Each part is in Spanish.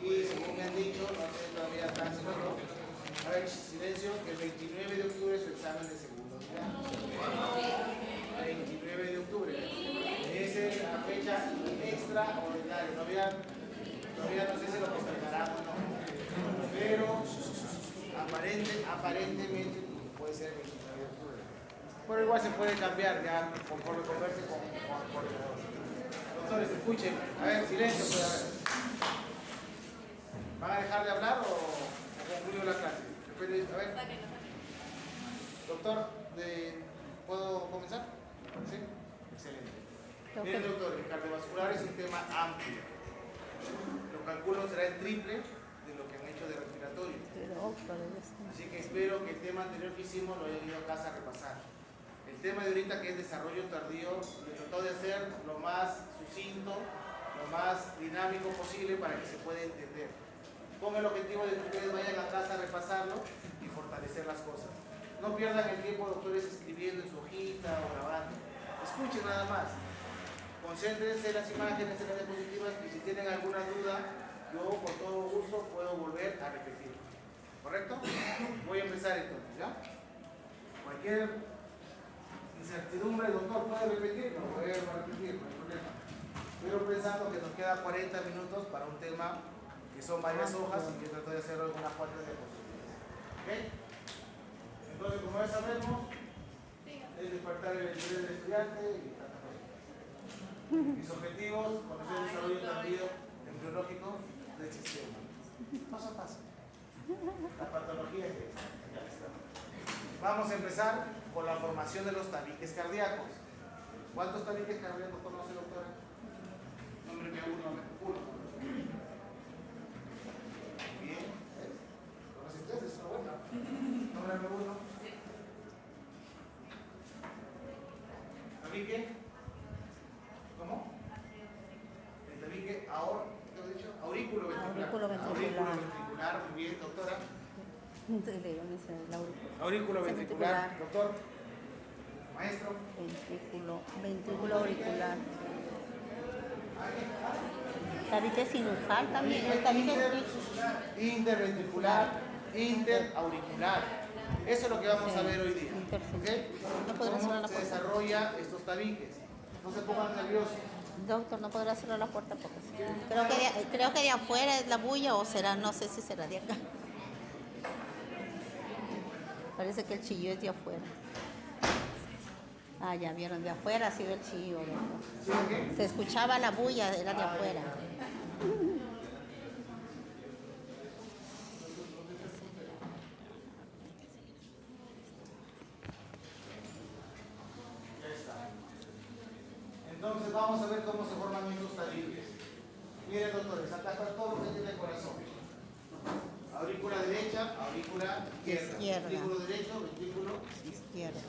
Y según me han dicho, no sé todavía alcance o no. A ver, silencio, que el 29 de octubre es su examen de segundo grado. 29 de octubre. Esa es la fecha extraordinaria. Todavía no sé si lo postergarán o no. Pero aparentemente puede ser el 29 de octubre. Pero igual se puede cambiar ya conforme converse con el coordinador. Doctores, escuchen. A ver, silencio, pues, a ver. ¿Van a dejar de hablar o concluyo la clase? A ver. Doctor, ¿puedo comenzar? ¿Sí? Excelente. Miren, doctor, el cardiovascular es un tema amplio. Lo calculo será el triple de lo que han hecho de respiratorio. Así que espero que el tema anterior que hicimos lo hayan ido a casa a repasar. El tema de ahorita, que es desarrollo tardío, lo trató de hacer lo más sucinto, lo más dinámico posible para que se pueda entender. Con el objetivo de que ustedes vayan a casa a repasarlo y fortalecer las cosas. No pierdan el tiempo, doctores, escribiendo en su hojita o grabando. Escuchen nada más. Concéntrense en las imágenes, en las diapositivas, y si tienen alguna duda, yo con todo gusto puedo volver a repetir. ¿Correcto? Voy a empezar entonces, ¿ya? Cualquier incertidumbre, doctor, ¿puede repetir? No, voy a repetir, no hay problema. Pero pensando que nos queda 40 minutos para un tema que son varias hojas y yo trato de hacer algunas cuantas diapositivas. ¿Ok? Entonces, como ya sabemos, es despertar el interés del estudiante y tantas cosas. Mis objetivos: conocer el desarrollo tardío embriológico del sistema. Paso a paso. La patología es esta. Vamos a empezar por la formación de los tabiques cardíacos. ¿Cuántos tabiques cardíacos conoce, doctora? Nómbreme uno. Bien. ¿Conoces tres? Es una buena. Nómbrame uno. ¿Tabique? ¿Cómo? El tabique ¿qué he dicho? Aurículo ventricular. Aurículo ventricular, muy bien, doctora. Aurículo ventricular, doctor. Maestro. Ventrículo auricular. Tabique sinusal también. El tabique interventricular, interauricular. Eso es lo que vamos a ver hoy día. ¿Okay? ¿Cómo se desarrolla estos tabiques? No se pongan nerviosos. Doctor, no podrá cerrar la puerta porque creo que de afuera es la bulla, o será, no sé si será de acá. Parece que el chillo es de afuera. Ah, ya vieron, de afuera ha sido el chillo, doctor. Se escuchaba la bulla, era de afuera. Ya está. Entonces vamos a ver cómo se forman estos tabiques. Miren, doctores, acá está todo lo que tiene el corazón. Aurícula derecha, aurícula izquierda. Ventrículo derecho, ventrículo izquierdo.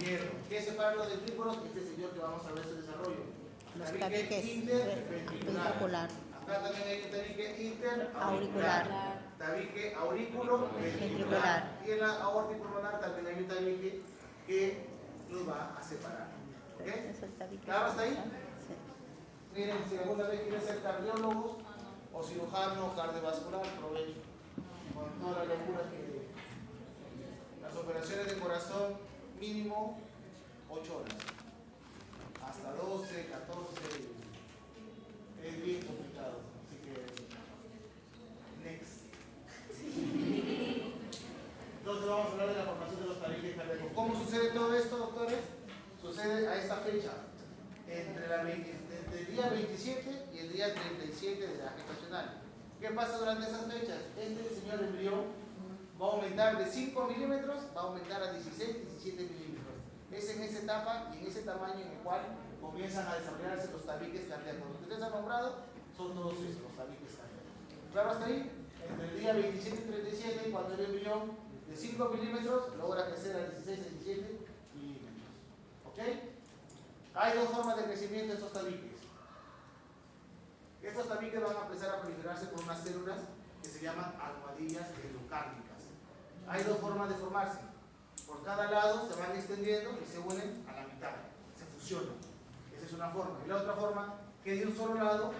¿Qué separa los ventrículos? Este señor que vamos a ver su desarrollo. Los tabiques interventricular. Acá también hay un tabique interauricular. Tabique aurículo ventricular. Y en la aorta pulmonar también hay un tabique que nos va a separar. ¿Ok? ¿Claro hasta ahí? Sí. Miren, si alguna vez quieren ser cardiólogos o cirujano cardiovascular, aprovechen. Con toda la locura que las operaciones de corazón, mínimo 8 horas, hasta 12, 14, es bien complicado, así que next. Entonces vamos a hablar de la formación de los tabiques cardíacos. ¿Cómo sucede todo esto, doctores? Sucede a esta fecha, entre el día 27 y el día 37 de la gestacional. ¿Qué pasa durante esas fechas? Este señor embrión va a aumentar de 5 milímetros, va a aumentar a 16, 17 milímetros. Es en esa etapa y en ese tamaño en el cual comienzan a desarrollarse los tabiques cardíacos. Los que ustedes han nombrado son todos esos, los tabiques cardíacos. ¿Claro hasta ahí? Entre el día 27 y 37, cuando el embrión de 5 milímetros logra crecer a 16, 17 milímetros. ¿Ok? Hay dos formas de crecimiento de estos tabiques. Estos tabiques van a empezar a proliferarse por unas células que se llaman almohadillas endocárnicas. Hay dos formas de formarse. Por cada lado se van extendiendo y se unen a la mitad, se fusionan. Esa es una forma. Y la otra forma, que de un solo lado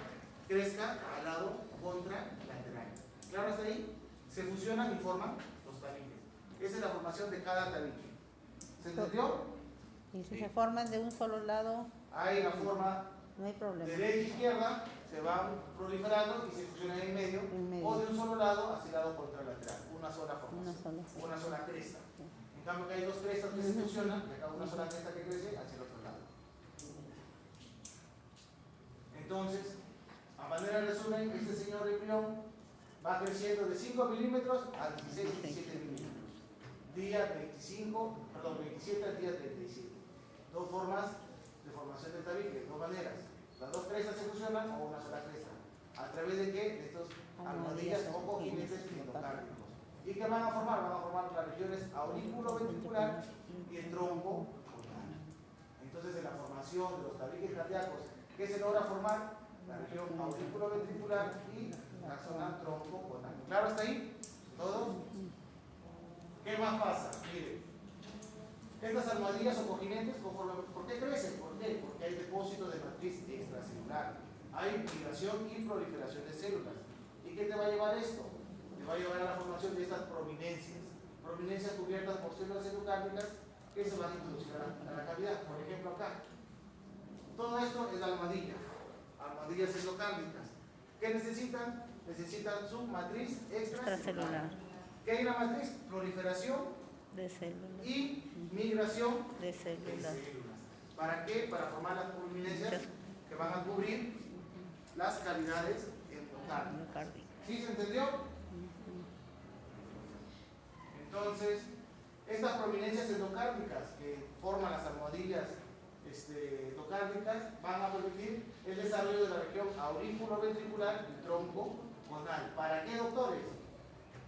crezca al lado contralateral. ¿Claro hasta ahí? Se fusionan y forman los tabiques. Esa es la formación de cada tabique. ¿Se entendió? Y si Sí. se forman de un solo lado, Hay la forma no hay problema. derecha e izquierda, se van proliferando y se fusionan en medio, o de un solo lado hacia el lado contralateral, una sola formación, una sola cresta. En cambio que hay dos crestas que se fusionan, y acá una sola cresta que crece hacia el otro lado. Entonces, a manera de resumen, este señor embrión va creciendo de 5 milímetros a 16, 17 milímetros. Día 27 al día 37. Dos formas de formación del tabique, dos maneras. Las dos crestas se fusionan o una sola cresta. ¿A través de qué? De estos almohadillas o cojines endocárdicos. ¿Y qué van a formar? Van a formar las regiones aurículo-ventricular y el tronco. Entonces, en la formación de los tabiques cardíacos, ¿qué se logra formar? La región aurículo-ventricular y la zona tronco-conal. ¿Claro hasta ahí? ¿Todos? ¿Qué más pasa? Miren, estas almohadillas o cojinetes, ¿por qué crecen? ¿Por qué? Porque hay depósito de matriz extracelular, hay migración y proliferación de células. ¿Y qué te va a llevar esto? Te va a llevar a la formación de estas prominencias cubiertas por células endocárdicas que se van a introducir a la cavidad. Por ejemplo, acá. Todo esto es la almohadillas endocárdicas. ¿Qué necesitan? Necesitan su matriz extracelular. ¿Qué hay en la matriz? Proliferación de células y migración de células. ¿Para qué? Para formar las prominencias que van a cubrir las cavidades endocárdicas. ¿Sí se entendió? Entonces, estas prominencias endocárdicas que forman las almohadillas endocárdicas van a permitir el desarrollo de la región aurículo-ventricular y tronco-conal. ¿Para qué, doctores?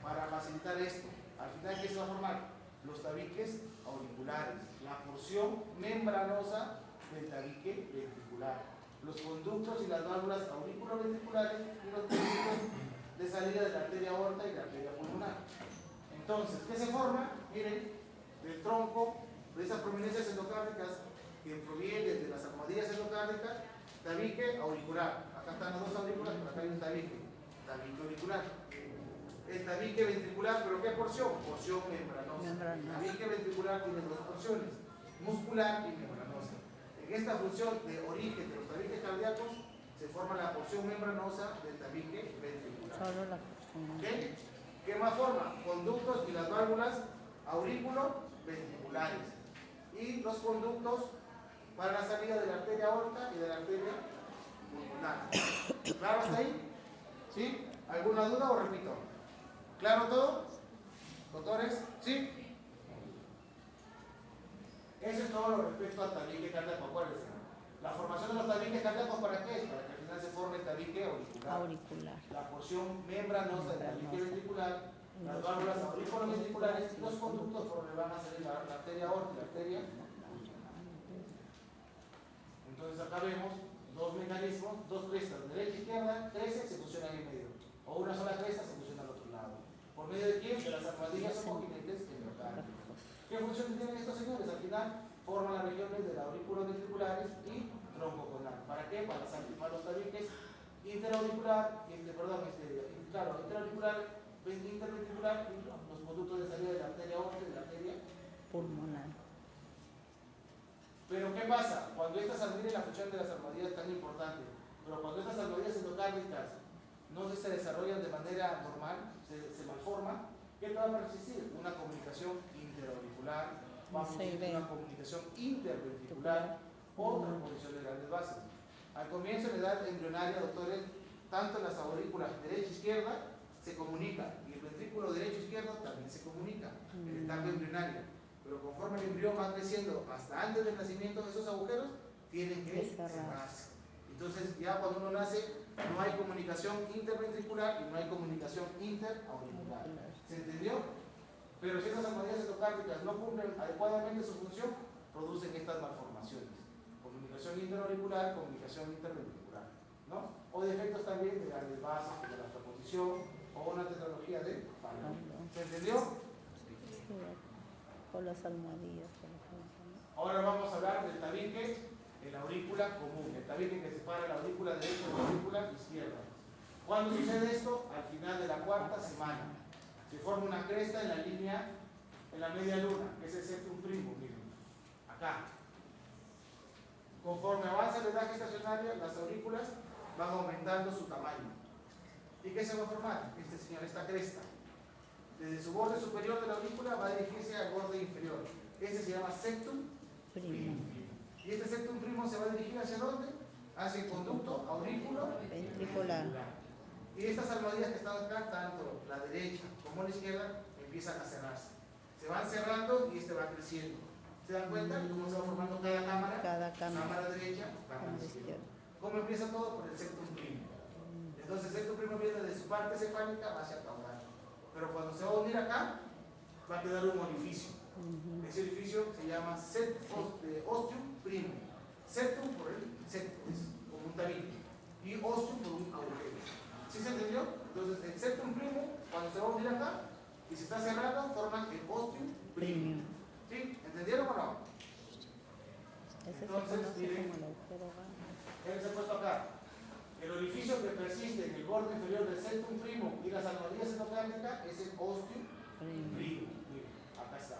Para facilitar esto. Al final, ¿qué se va a formar? Los tabiques auriculares, la porción membranosa del tabique ventricular, los conductos y las válvulas aurículo-ventriculares y los conductos de salida de la arteria aorta y la arteria pulmonar. Entonces, ¿qué se forma? Miren, del tronco, de esas prominencias endocárdicas que provienen de las almohadillas endocárdicas, tabique auricular. Acá están las dos aurículas, pero acá hay un tabique auricular. El tabique ventricular, ¿pero qué porción? Porción membranosa. El tabique ventricular tiene dos porciones, muscular y membranosa. En esta función de origen de los tabiques cardíacos se forma la porción membranosa del tabique ventricular. Solo la porción. ¿Okay? ¿Qué más forma? Conductos y las válvulas aurículo-ventriculares. Y los conductos para la salida de la arteria aorta y de la arteria pulmonar. ¿Claro hasta ahí? ¿Sí? ¿Alguna duda o repito? ¿Claro todo? ¿Doctores? ¿Sí? Eso es todo lo respecto al tabique cardíaco. Acuérdense. La formación de los tabiques cardíacos, ¿para qué es? Para que al final se forme el tabique auricular. La porción membranosa del tabique ventricular, las válvulas aurículo-ventriculares y los conductos por donde van a salir la arteria aorta y la arteria. Entonces acá vemos dos mecanismos, dos crestas, derecha e izquierda, crece, se fusionan en medio. O una sola cresta se fusiona al otro lado. ¿Por medio de quién? De las almohadillas o cojinetes endocárdicos. ¿Qué funciones tienen estos señores? Al final forman las regiones de la aurículo-ventriculares y tronco-conal. ¿Para qué? Para los tabiques interauricular, interauricular, interventricular y los conductos de salida de la arteria aorta y de la arteria pulmonar. Pero ¿qué pasa? Cuando estas miren la función de las almohadillas es tan importante, pero cuando estas almohadillas endocárdicas no se desarrollan de manera normal, se malforman, ¿qué va a persistir? Una comunicación interauricular, va a persistir una comunicación interventricular o transposición de grandes vasos. Al comienzo de la edad embrionaria, doctores, tanto las aurículas derecha e izquierda se comunican y el ventrículo derecho e izquierdo también se comunica en el etapa embrionaria. Pero conforme el embrión va creciendo hasta antes del nacimiento, esos agujeros tienen que cerrarse. Entonces, ya cuando uno nace, no hay comunicación interventricular y no hay comunicación interauricular. ¿Se entendió? Pero si esas almohadillas endocárdicas no cumplen adecuadamente su función, producen estas malformaciones. Comunicación interauricular, comunicación interventricular, ¿no? O defectos también de grandes vasos, de la transposición o una tecnología de Fallot. ¿Se entendió? Con las almohadillas. Ahora vamos a hablar del tabique en la aurícula común, el tabique que separa la aurícula derecha de la aurícula izquierda. ¿Cuándo sucede esto? Al final de la cuarta semana. Se forma una cresta en la línea, en la media luna, que es el septum primum, miren, acá. Conforme avanza el edad estacionaria, las aurículas van aumentando su tamaño. ¿Y qué se va a formar? Esta cresta. Desde su borde superior de la aurícula va a dirigirse al borde inferior. Este se llama septum primum. Y este septum primum se va a dirigir ¿hacia dónde? Hacia el conducto ventricular. Y estas almohadillas que están acá, tanto la derecha como la izquierda, empiezan a cerrarse. Se van cerrando y este va creciendo. ¿Se dan cuenta cómo se va formando cada cámara? Cámara derecha, cámara izquierda. ¿Cómo empieza todo? Por el septum primum. Entonces el septum primum viene de su parte cefálica hacia el caudal. Pero cuando se va a unir acá, va a quedar un orificio. Ese orificio se llama ostium primum. Septum por el septum, es como un tabique. Y ostium por un agujero. ¿Sí se entendió? Entonces el septum primum, cuando se va a unir acá y se está cerrando, forman el ostium primum. ¿Sí? ¿Entendieron o no? Entonces, miren, ¿qué les he puesto acá? El orificio que persiste en el borde inferior del septum primum y las almohadillas endocárnicas es el ostium primum. Miren, acá está.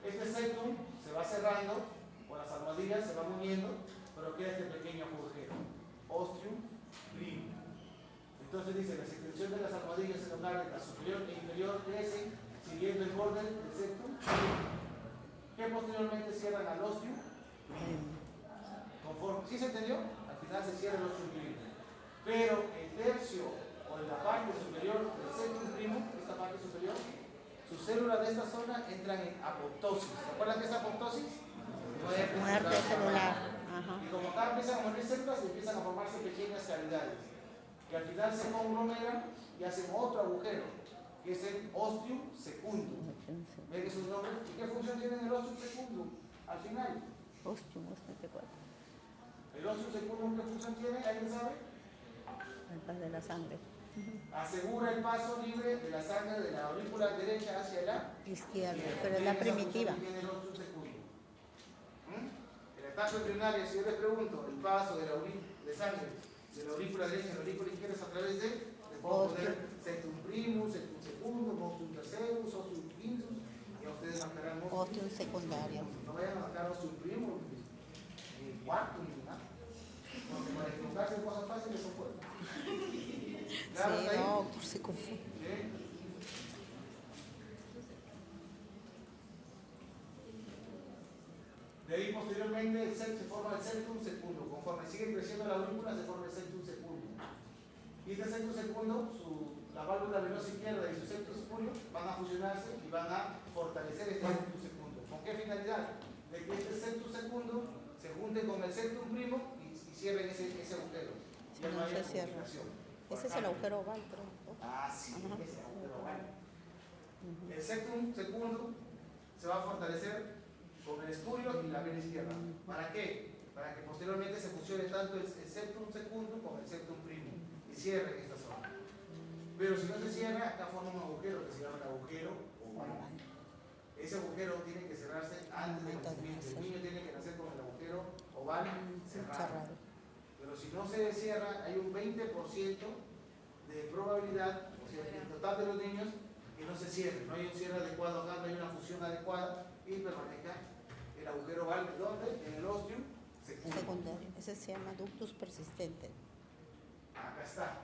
Este septum se va cerrando, o las almohadillas se van uniendo, pero queda este pequeño agujero, ostium primum. Entonces dice, la secreción de las almohadillas endocárnicas superior e inferior crecen siguiendo el borde del septum primum, que posteriormente cierran al ostium primum. Conforme, ¿sí se entendió? Al final se cierra el ostium primum. Pero el tercio o la parte superior del septum primum, esta parte superior, sus células de esta zona entran en apoptosis. ¿Se acuerdan qué es apoptosis? Muerte celular. Y como acá empiezan a morir células, empiezan a formarse pequeñas cavidades. Que al final se conglomeran y hacen otro agujero, que es el ostium secundum. ¿Ven esos nombres? ¿Y qué función tiene el ostium secundum? Al final. Ostium, ¿El ostium secundum qué función tiene? ¿Alguien sabe? el pas de la sangre. Asegura el paso libre de la sangre de la aurícula derecha hacia la Izquierda, pero es la primitiva. Tiene el ostium secundum. En la etapa embrionaria, si yo les pregunto, el paso de sangre de la aurícula derecha a la aurícula izquierda es a través de, les puedo poner septum primus, septum secundum, ostium tercerus, ostium quintus, y a ustedes marcarán Ostium secundario. No vayan a marcar ostium primus, ni cuarto, ni nada. Porque para equivocarse en cosas fáciles son fuertes. Claro, Sí, no, doctor, se confunde. ¿Sí? De ahí posteriormente se forma el septum secundum. Conforme sigue creciendo la aurícula se forma el septum secundum. Y este septum secundum, la válvula venosa izquierda y su septum secundum van a fusionarse y van a fortalecer este septum secundum. ¿Con qué finalidad? De que este septum secundum se junte con el septum primum y cierren ese agujero. Si no se cierra. Ese es el agujero oval, creo. Ah, sí, ese es el agujero oval. El septum secundum se va a fortalecer con el espurio y la vena izquierda. ¿Para qué? Para que posteriormente se fusione tanto el septum secundum con el septum primum y cierren esta zona. Pero si no se cierra, acá forma un agujero que se llama el agujero oval. Ese agujero tiene que cerrarse antes del nacimiento. El niño tiene que nacer con el agujero oval cerrado. Pero si no se cierra, hay un 20% de probabilidad, o sea, en total de los niños, que no se cierre. No hay un cierre adecuado acá, no hay una fusión adecuada y permanezca el agujero oval. ¿Dónde? En el ostium secundario. Ese se llama ductus persistente. Acá está.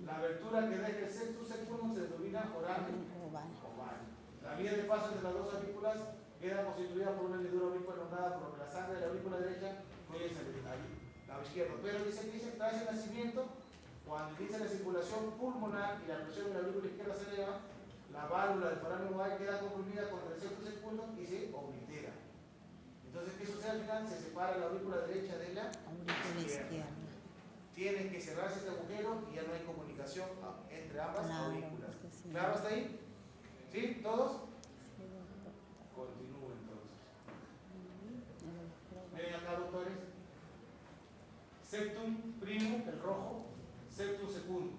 La abertura que deja el septum secundum se denomina foramen oval. La vía de paso entre las dos aurículas queda constituida por una hendidura aurícula elongada, por lo que la sangre de la aurícula derecha fluye hacia el lado izquierdo. Pero dice, tras el nacimiento, cuando inicia la circulación pulmonar y la presión de la aurícula izquierda se eleva, la válvula del foramen oval queda comprimida contra el septum secundum y se oblitera. Entonces, ¿qué sucede al final? Se separa la aurícula derecha de la aurícula izquierda. Tiene que cerrarse este agujero y ya no hay comunicación entre ambas aurículas. Sí. ¿Claro hasta ahí? ¿Sí? ¿Todos? Continúo entonces. Miren acá, doctores. Septum primum, el rojo, septum secundum.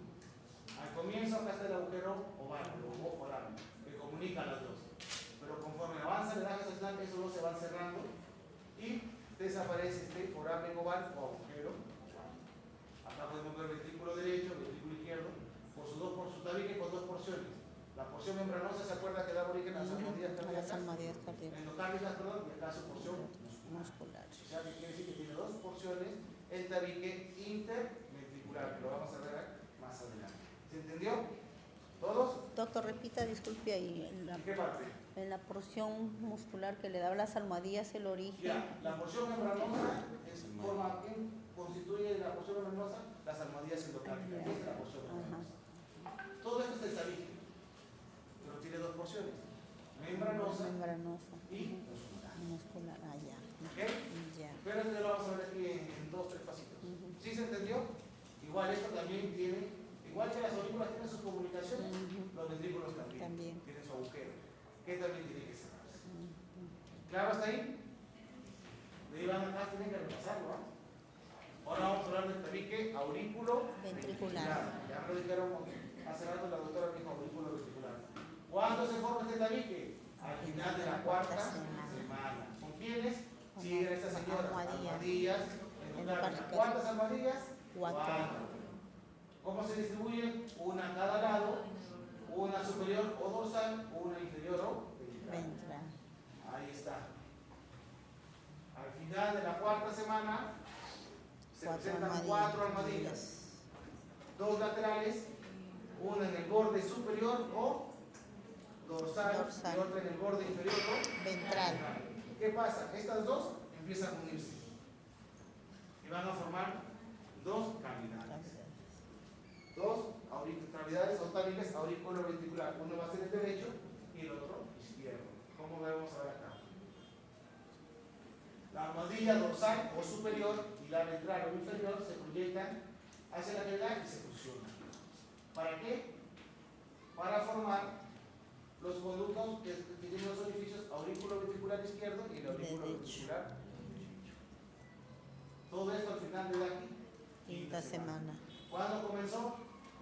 Al comienzo acá está el agujero oval, o foramen, que comunica las dos. Pero conforme avanza el edad gestacional, esos dos se van cerrando y desaparece este foramen oval o agujero. Acá podemos ver ventrículo derecho, ventrículo izquierdo. Por su tabique porción membranosa se acuerda que da origen a las almohadillas A las cardíacas, almohadillas cardíacas endocárdiacas, perdón, y acá su porción muscular. musculares. O sea, que quiere decir que tiene dos porciones, el tabique interventricular, que lo vamos a ver más adelante. ¿Se entendió? ¿Todos? Doctor, repita, disculpe ahí, ¿En qué parte? en la porción muscular que le da a las almohadillas el origen. Ya, la porción membranosa constituye la porción membranosa las almohadillas endocárdiacas. Esta es la porción membranosa. Todo esto es el tabique, pero tiene dos porciones, membranosa Membranosa y muscular. muscular. Ah, ya. ¿Ok? Ya. Pero esto ya lo vamos a ver aquí en 2-3 pasitos. ¿Sí se entendió? Igual esto también tiene, igual que las aurículas tienen sus comunicaciones, los ventrículos también tienen su agujero, que también tiene que cerrarse. ¿Claro hasta ahí? De ahí van acá, tienen que repasarlo, ¿no? Ahora vamos a hablar del tabique aurículo Ventricular. Ya lo dijeron hace rato la doctora dijo aurículo ventricular. ¿Cuándo se forma este tabique? Al final de la cuarta semana. ¿Con quiénes? Siguen estas señoras. Almohadillas. ¿Cuántas almohadillas? 4. ¿Cómo se distribuyen? Una a cada lado, una superior o dorsal, una inferior o ventral. Ahí está. Al final de la cuarta semana se presentan 4 almohadillas. 2 laterales, una en el borde superior o dorsal, y otra en el borde inferior o ventral. ¿Qué pasa? Estas dos empiezan a unirse y van a formar dos cavidades. Dos cavidades o tabiques auriculoventricular. Uno va a ser el derecho y el otro izquierdo. ¿Cómo vamos a ver acá? La almohadilla dorsal o superior y la ventral o inferior se proyectan hacia la cavidad y se fusionan. ¿Para qué? Para formar los conductos que tienen los orificios auriculoventricular izquierdo y el auriculoventricular derecho. Todo esto al final de la quinta semana. ¿Cuándo comenzó?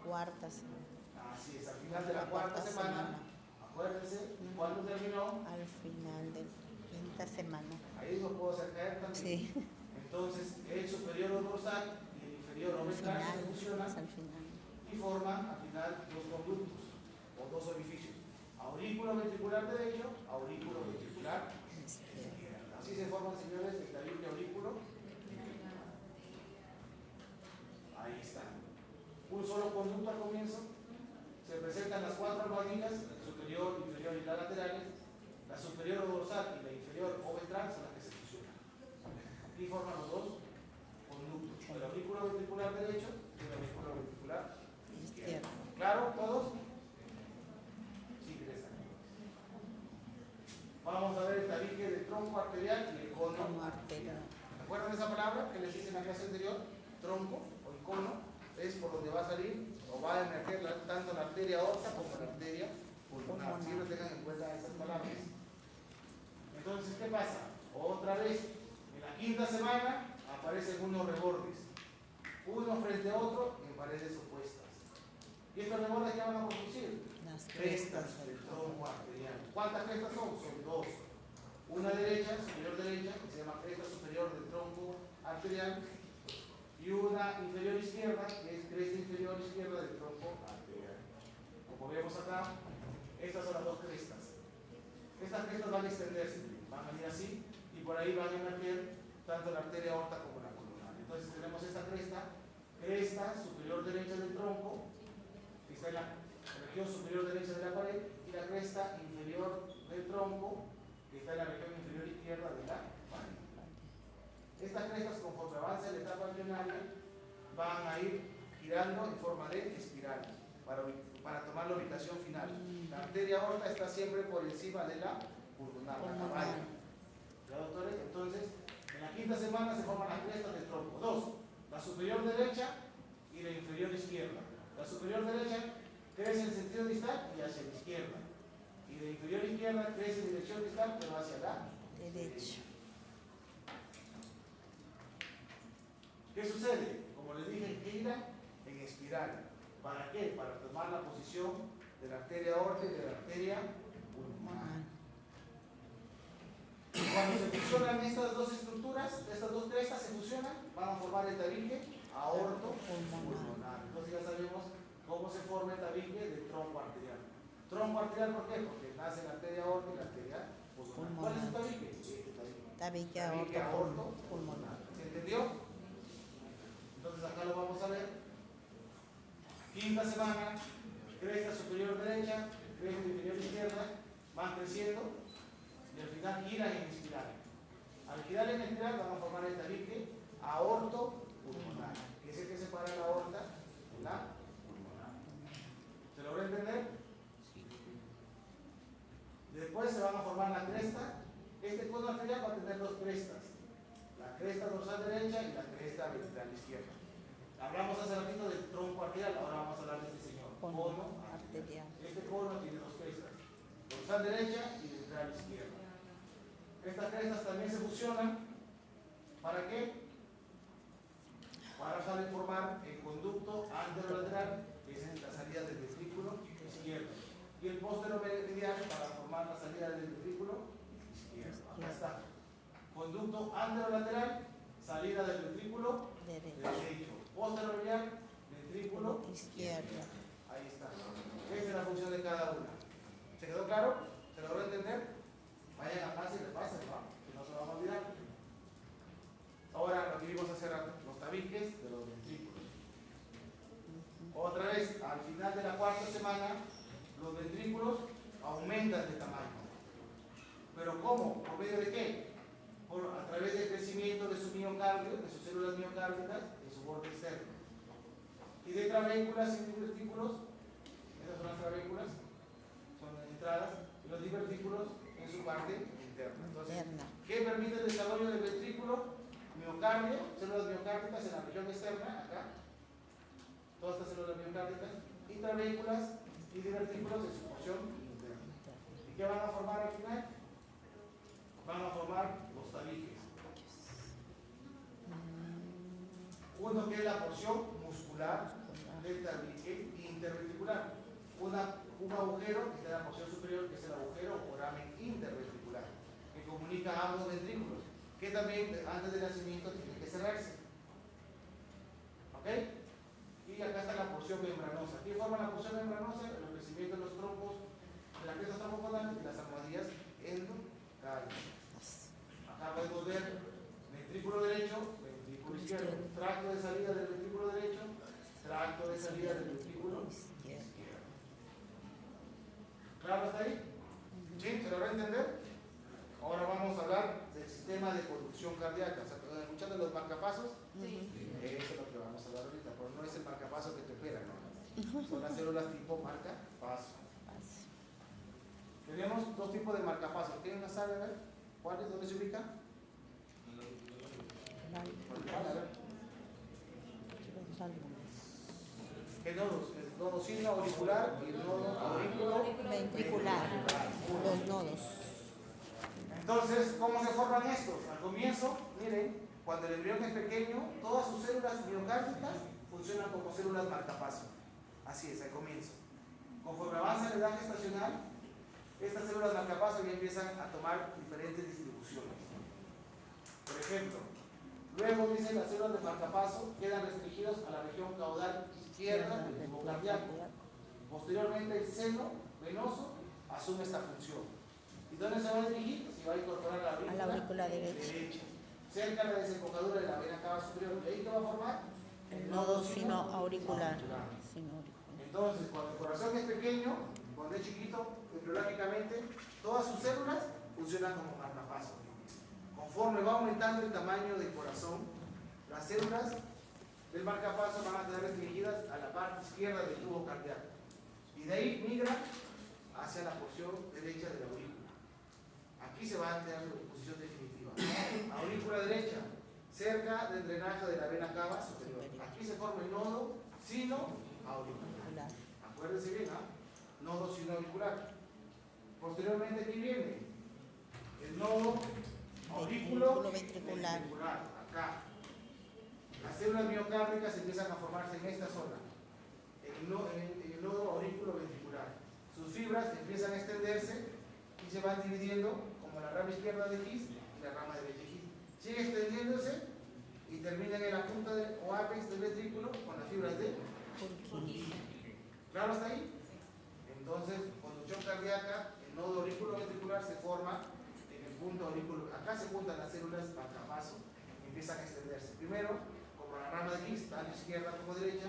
Cuarta semana. Así es, al final de la cuarta semana. Acuérdense, ¿cuándo terminó? Al final de la quinta semana. Ahí lo puedo hacer caer también. Sí. Entonces, el superior o dorsal y el inferior o ventral se fusionan al final. y forman al final dos conductos o dos orificios. Aurículo ventricular derecho, aurículo ventricular izquierdo. Así se forman, señores, el tabique aurículo. Ahí está. Un solo conducto al comienzo. Se presentan las 4 almohadillas, superior, inferior y las laterales. La superior o dorsal y la inferior o ventral son las que se fusionan. Y forman los dos conductos. El aurículo ventricular derecho y el aurículo ventricular izquierdo. ¿Claro? ¿Todos? Sí, vamos a ver el tabique del tronco arterial y el cono arterial. ¿Recuerdan esa palabra que les hice en la clase anterior? Tronco o el cono es por donde va a salir o va a emerger tanto la arteria aorta como la arteria pulmonar. Siempre tengan en cuenta esas palabras. Entonces, ¿qué pasa? Otra vez, en la quinta semana aparecen unos rebordes, uno frente a otro en paredes opuestas. ¿Y estos rebordes qué van a producir? Las Crestas del tronco arterial. ¿Cuántas crestas son? Son 2. Una derecha, superior derecha, que se llama cresta superior del tronco arterial, y una inferior izquierda, que es cresta inferior izquierda del tronco arterial. Como vemos acá, estas son las dos crestas. Estas crestas van a extenderse, van a venir así, y por ahí van a emerger tanto la arteria aorta como la pulmonar. Entonces tenemos esta cresta superior derecha del tronco, que está en la región superior derecha de la pared, y la cresta inferior del tronco, que está en la región inferior izquierda de la pared. Estas crestas, conforme avanza la etapa embrionaria, van a ir girando en forma de espiral para tomar la ubicación final. La arteria aorta está siempre por encima de la pulmonar, la caballa. ¿Ya, doctores? Entonces, en la quinta semana se forman las crestas del tronco. 2. La superior derecha y la inferior izquierda. La superior derecha crece en sentido distal y hacia la izquierda. Y la inferior izquierda crece en dirección distal pero hacia la derecha. ¿Qué sucede? Como les dije, gira en espiral. ¿Para qué? Para tomar la posición de la arteria aorta y de la arteria pulmonar. Cuando se fusionan estas dos estructuras, estas dos crestas se fusionan, van a formar el tabique aorto pulmonar. Entonces ya sabemos cómo se forma el tabique del tronco arterial. Tronco arterial, ¿por qué? Porque nace la arteria aorta y la arteria pulmonar. ¿Cuál es el tabique? Este Tabique tabique aorto aorto pulmonar. ¿Se entendió? Entonces acá lo vamos a ver. Quinta semana, cresta superior derecha, cresta inferior izquierda, van creciendo y al final giran en espiral. Al girar en espiral van a formar el tabique aorto pulmonar, que es el que separa la aorta de la pulmonar. ¿Se logró entender? Después se van a formar la cresta. Este cono arterial va a tener dos crestas, la cresta dorsal derecha y la cresta ventral izquierda. Hablamos hace ratito del tronco arterial, ahora vamos a hablar de este señor. Cono arterial. Este cono tiene dos crestas, dorsal derecha y ventral izquierda. Estas crestas también se fusionan. ¿Para qué? Para formar el conducto anterolateral, que es la salida del ventrículo izquierdo, y el posteromedial para formar la salida del ventrículo izquierdo. Acá está. Conducto anterolateral, salida del ventrículo derecho. Posteromedial, ventrículo izquierdo. Ahí está. Esa es la función de cada una. ¿Se quedó claro? ¿Se logró entender? Vayan a casa y repasen, ¿no? Que no se van a olvidar. Ahora lo que vimos hace rato, los tabiques de los ventrículos. Otra vez, al final de la cuarta semana, los ventrículos aumentan de tamaño. ¿Pero cómo? ¿Por medio de qué? A través del crecimiento de su miocardio, de sus células miocárdicas, de su borde externo. Y de trabéculas y divertículos, esas son las trabéculas, son las entradas, y los divertículos en su parte interna. Entonces, ¿qué permite el desarrollo del ventrículo? Miocardio, células miocárdicas en la región externa, acá, todas estas células miocárdicas, y trabéculas y divertículos en su porción interna. ¿Y qué van a formar al final? Van a formar los tabiques. Uno que es la porción muscular del tabique interventricular. Un agujero que está en la porción superior, que es el agujero o ramen interventricular, que comunica ambos ventrículos, que también antes del nacimiento tiene que cerrarse. ¿Ok? Y acá está la porción membranosa. ¿Qué forma la porción membranosa? El crecimiento de los troncos, de las crestas troncocondales y las almohadillas endocárdicas. Acá podemos ver ventrículo derecho, ventrículo izquierdo, tracto de salida del ventrículo derecho, tracto de salida del ventrículo izquierdo. ¿Claro hasta ahí? ¿Sí? ¿Se lo va a entender? Ahora vamos a hablar del sistema de conducción cardíaca. ¿Se escuchan de los marcapasos? Sí. Eso es lo que vamos a hablar ahorita, pero no es el marcapaso que te opera, ¿no? Son las células tipo marcapaso. Tenemos dos tipos de marcapasos. ¿Tienen una sala? A ver, ¿cuál es? ¿Dónde se ubica? ¿Qué nodos? El nodo sino auricular y el nodo aurículo Ventricular. Los nodos. Entonces, ¿cómo se forman estos? Al comienzo, miren, cuando el embrión es pequeño, todas sus células miocárdicas funcionan como células marcapaso. Así es, al comienzo. Conforme avanza la edad gestacional, estas células marcapaso ya empiezan a tomar diferentes distribuciones. Por ejemplo, luego dicen las células de marcapaso quedan restringidas a la región caudal izquierda del tubo cardíaco. Posteriormente, el seno venoso asume esta función. ¿Y dónde se va a dirigir? Se va a incorporar a la aurícula derecha, cerca de la desembocadura de la vena cava superior. ¿Y ahí qué va a formar? El nodo sino auricular. Entonces, cuando el corazón es pequeño, cuando es chiquito, embriológicamente, todas sus células funcionan como marcapaso. Conforme va aumentando el tamaño del corazón, las células del marcapaso van a quedar restringidas a la parte izquierda del tubo cardíaco. Y de ahí migra hacia la porción derecha de la aurícula. Aquí se va a quedar su posición definitiva. Aurícula derecha, cerca del drenaje de la vena cava superior. Aquí se forma el nodo sino auricular. Acuérdense bien, ¿ah? Nodo sino auricular. Posteriormente, aquí viene el nodo aurículo ventricular. Acá. Las células miocárdicas empiezan a formarse en esta zona, en el nodo aurículo ventricular. Sus fibras empiezan a extenderse y se van dividiendo como la rama izquierda de His y la rama derecha de His. Sigue extendiéndose y terminan en la punta o ápex del ventrículo con las fibras de Purkinje. ¿Claro hasta ahí? Entonces, cuando aurículo. Acá se juntan las células marcapaso y empiezan a extenderse. Primero, como la rama de Higgs, tanto izquierda como derecha,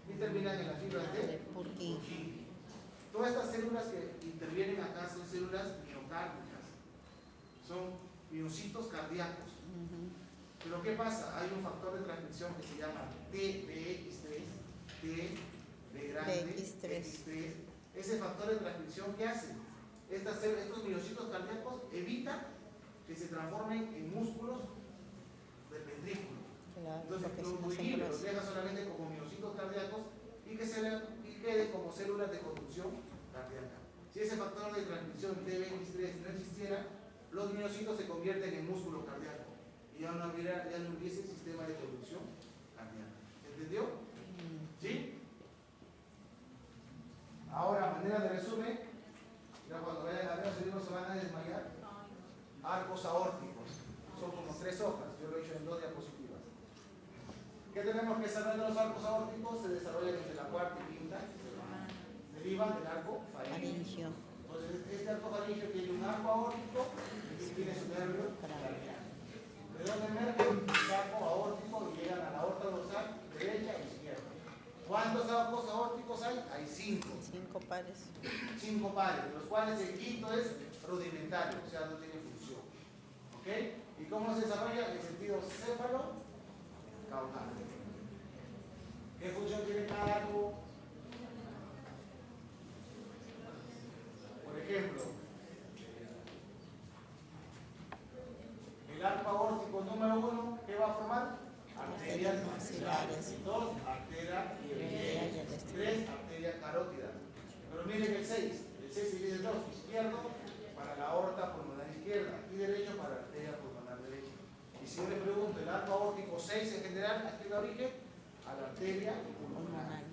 y terminan en las fibras de Purkinje. Todas estas células que intervienen acá son células miocárdicas, son miocitos cardíacos. Pero ¿qué pasa? Hay un factor de transcripción que se llama TBX3, T de grande, X3. Ese factor de transcripción, ¿qué hace? Estos miocitos cardíacos evitan que se transformen en músculos del ventrículo. Claro, Entonces los deja solamente como miocitos cardíacos y quede como células de conducción cardíaca. Si ese factor de transcripción TBX3 no existiera, los miocitos se convierten en músculo cardíaco y ya no hubiese sistema de conducción cardíaca. ¿Entendió? ¿Sí? Ahora, manera de resumen, ya cuando vayan a ver los libros se van a desmayar. Arcos aórticos, son como 3 hojas, yo lo he hecho en 2 diapositivas. ¿Qué tenemos que saber de los arcos aórticos? Se desarrollan entre la cuarta y quinta, derivan del arco faríngeo. Entonces, este arco faríngeo tiene un arco aórtico y tiene su nervio craneal. ¿De dónde emergen? Arco aórtico y llegan a la aorta dorsal, derecha e izquierda. ¿Cuántos arcos aórticos hay? Hay 5. 5 pares. 5 pares, de los cuales el quinto es rudimentario, o sea, no tiene función. ¿Ok? ¿Y cómo se desarrolla? En sentido céfalo caudal. ¿Qué función tiene cada arco? Por ejemplo, el arco aórtico número 1, ¿qué va a formar? Arterias maxilares. 2, arteria iliaca. 3, arteria carótida. Pero miren el 6 se divide en 2, izquierdo para la aorta pulmonar izquierda y derecho para la arteria pulmonar derecha. Y si yo le pregunto, el arco aórtico 6 en general, ¿a qué da origen? A la arteria pulmonar.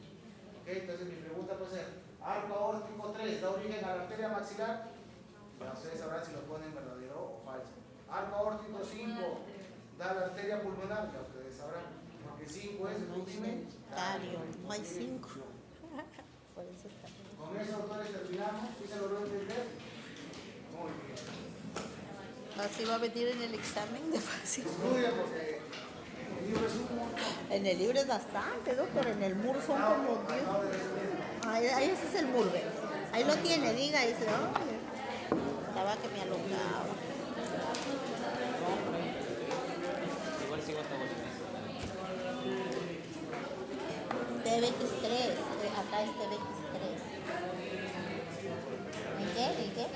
¿Ok? Entonces mi pregunta puede ser, arco aórtico 3 da origen a la arteria maxilar. Ya ustedes sabrán si lo ponen verdadero o falso. Arco aórtico 5 da la arteria pulmonar, ya ustedes sabrán, porque 5 es rudimentario. No hay 5. Por eso está. Con eso, autores, terminamos. ¿Sí se logró entender? Muy bien. Así va a venir en el examen de fácil. Estudia porque el libro es un montón. En el libro es bastante, ¿no? Pero en el MUR son como 10. Ahí ese es el MUR, ¿ve? Ahí lo tiene, diga, dice, estaba que me alumbraba. Igual sigo hasta TBX3, acá es TBX3. ¿En qué? ¿En qué?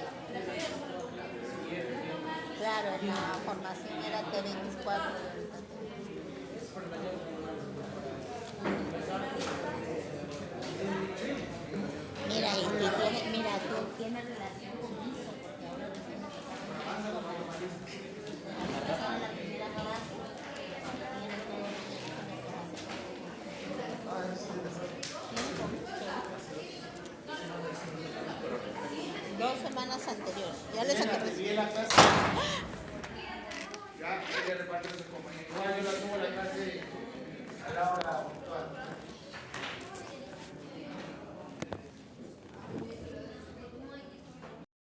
Claro, la formación era TBX4. Mira, tú tienes relación con eso, porque ahora lo tienes que pasar la primera clase. Tienes todo lo que tienes que hacer. 2 semanas anteriores. Ya les saqué. Ya, ella reparte a sus compañeros. Igual yo la subo a la clase a la hora puntual.